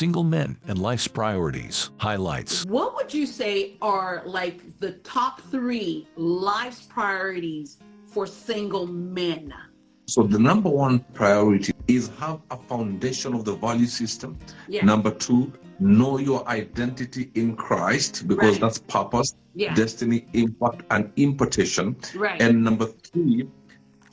single men and life's priorities. Highlights. What would you say are like the top 3 life's priorities for single men? So the number one priority is have a foundation of the value system. Yeah. Number 2, know your identity in Christ, because that's purpose, destiny, impact, and impartation. Right. And number 3,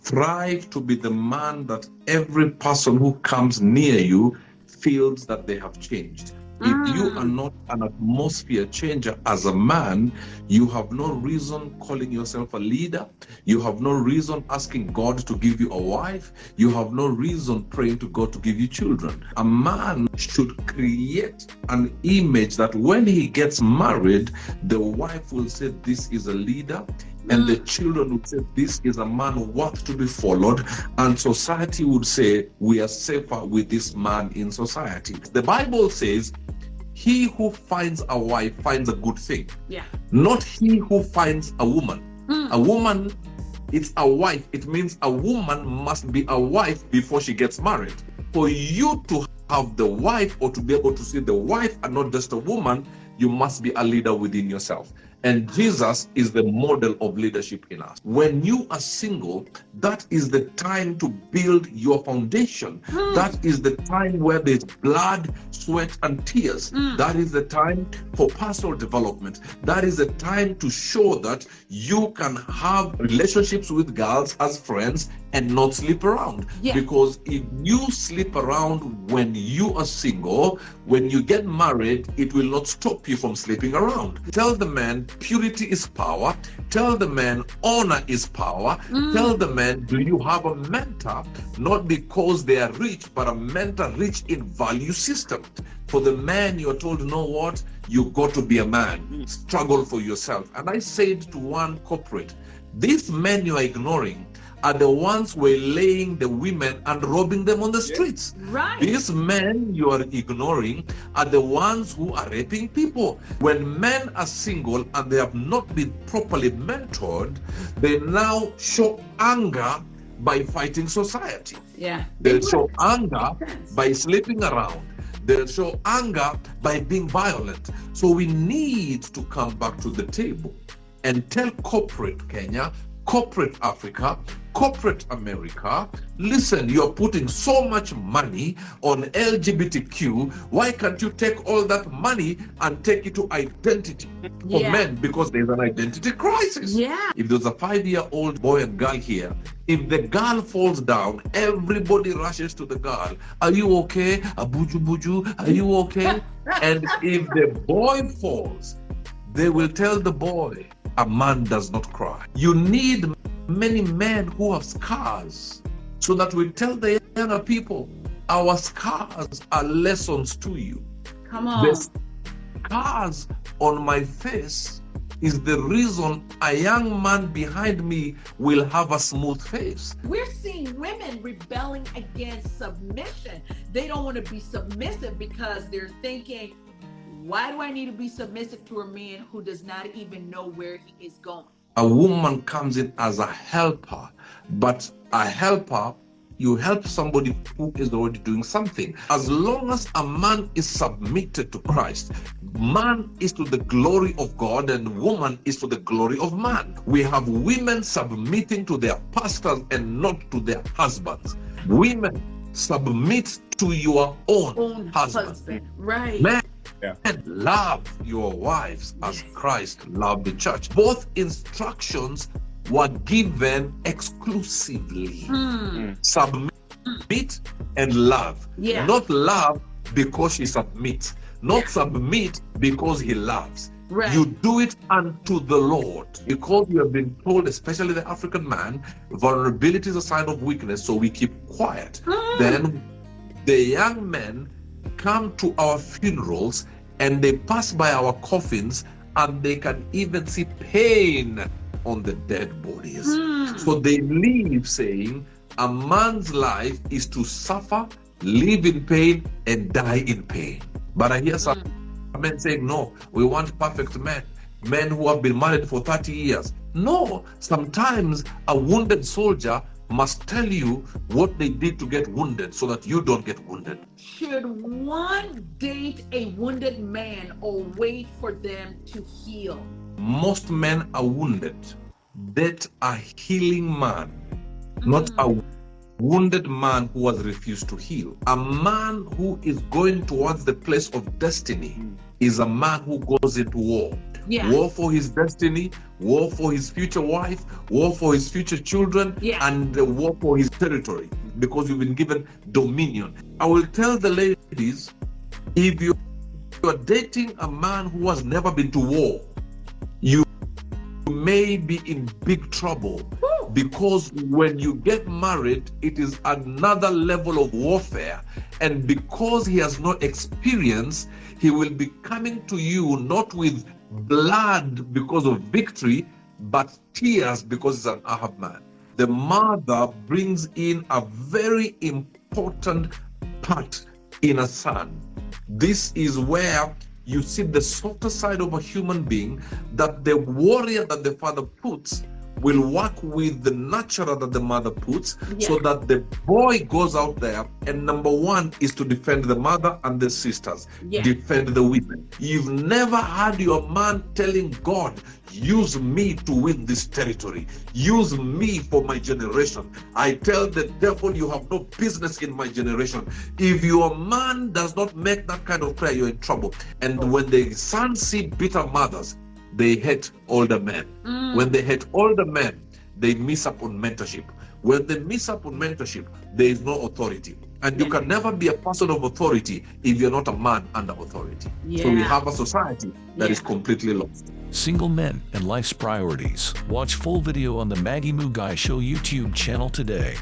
thrive to be the man that every person who comes near you feels that they have changed. If you are not an atmosphere changer as a man, you have no reason calling yourself a leader. You have no reason asking God to give you a wife. You have no reason praying to God to give you children. A man should create an image that when he gets married, the wife will say, this is a leader. And the children would say, this is a man worth to be followed. And society would say, we are safer with this man in society. The Bible says, he who finds a wife finds a good thing. Yeah. Not he who finds a woman. A woman, it's a wife. It means a woman must be a wife before she gets married. For you to have the wife, or to be able to see the wife and not just a woman, you must be a leader within yourself. And Jesus is the model of leadership in us. When you are single, that is the time to build your foundation. That is the time where there's blood, sweat, and tears. That is the time for personal development. That is the time to show that you can have relationships with girls as friends and not sleep around. Because if you sleep around when you are single, when you get married, it will not stop you from sleeping around. Tell the man, purity is power. Tell the man, honor is power. Tell the man, do you have a mentor? Not because they are rich, but a mentor rich in value system. For the man, you're told, you know what? You got to be a man. Struggle for yourself. And I said to one corporate, these men you are ignoring are the ones who are laying the women and robbing them on the streets. Right. These men you are ignoring are the ones who are raping people. When men are single and they have not been properly mentored, they now show anger by fighting society. Yeah. They'll show anger by sleeping around. They'll show anger by being violent. So we need to come back to the table and tell corporate Kenya, corporate Africa, corporate America, listen, you're putting so much money on LGBTQ. Why can't you take all that money and take it to identity for men? Because there's an identity crisis. If there's a 5-year-old boy and girl here, if the girl falls down, everybody rushes to the girl. Are you okay? Abuju buju, are you okay? And if the boy falls, they will tell the boy, a man does not cry. You need many men who have scars, so that we tell the younger people, our scars are lessons to you. Come on. The scars on my face is the reason a young man behind me will have a smooth face. We're seeing women rebelling against submission. They don't want to be submissive because they're thinking, why do I need to be submissive to a man who does not even know where he is going? A woman comes in as a helper, but a helper, you help somebody who is already doing something. As long as a man is submitted to Christ, man is to the glory of God and woman is to the glory of man. We have women submitting to their pastors and not to their husbands. Women, submit to your own husband. Right. Men, and love your wives as Christ loved the church. Both instructions were given exclusively. Submit and love. Not love because she submits. Not submit because he loves. Right. You do it unto the Lord. Because you have been told, especially the African man, vulnerability is a sign of weakness, so we keep quiet. Then the young men come to our funerals and they pass by our coffins and they can even see pain on the dead bodies. So they leave saying a man's life is to suffer, live in pain, and die in pain. But I hear some men saying, no, we want perfect men, men who have been married for 30 years. No, sometimes a wounded soldier must tell you what they did to get wounded so that you don't get wounded. Should one date a wounded man or wait for them to heal? Most men are wounded. Date a healing man, not a wounded man who has refused to heal. A man who is going towards the place of destiny is a man who goes into war. Yeah. War for his destiny, war for his future wife, war for his future children, Yeah. and the war for his territory, because you've been given dominion. I will tell the ladies, if you are dating a man who has never been to war, you may be in big trouble. Because when you get married, it is another level of warfare. And because he has no experience, he will be coming to you not with blood because of victory, but tears because he's an Ahab man. The mother brings in a very important part in a son. This is where you see the softer side of a human being, that the warrior that the father puts will work with the nurturer that the mother puts, so that the boy goes out there, and number one is to defend the mother and the sisters, defend the women. You've never had your man telling God, use me to win this territory, use me for my generation. I tell the devil, you have no business in my generation. If your man does not make that kind of prayer, you're in trouble. And when the sons see bitter mothers, they hate older men. When they hate older men, they miss up on mentorship. When they miss up on mentorship, there is no authority. And you can never be a person of authority if you're not a man under authority. So we have a society that is completely lost. Single men and life's priorities. Watch full video on the Maggie Mugai Show YouTube channel today.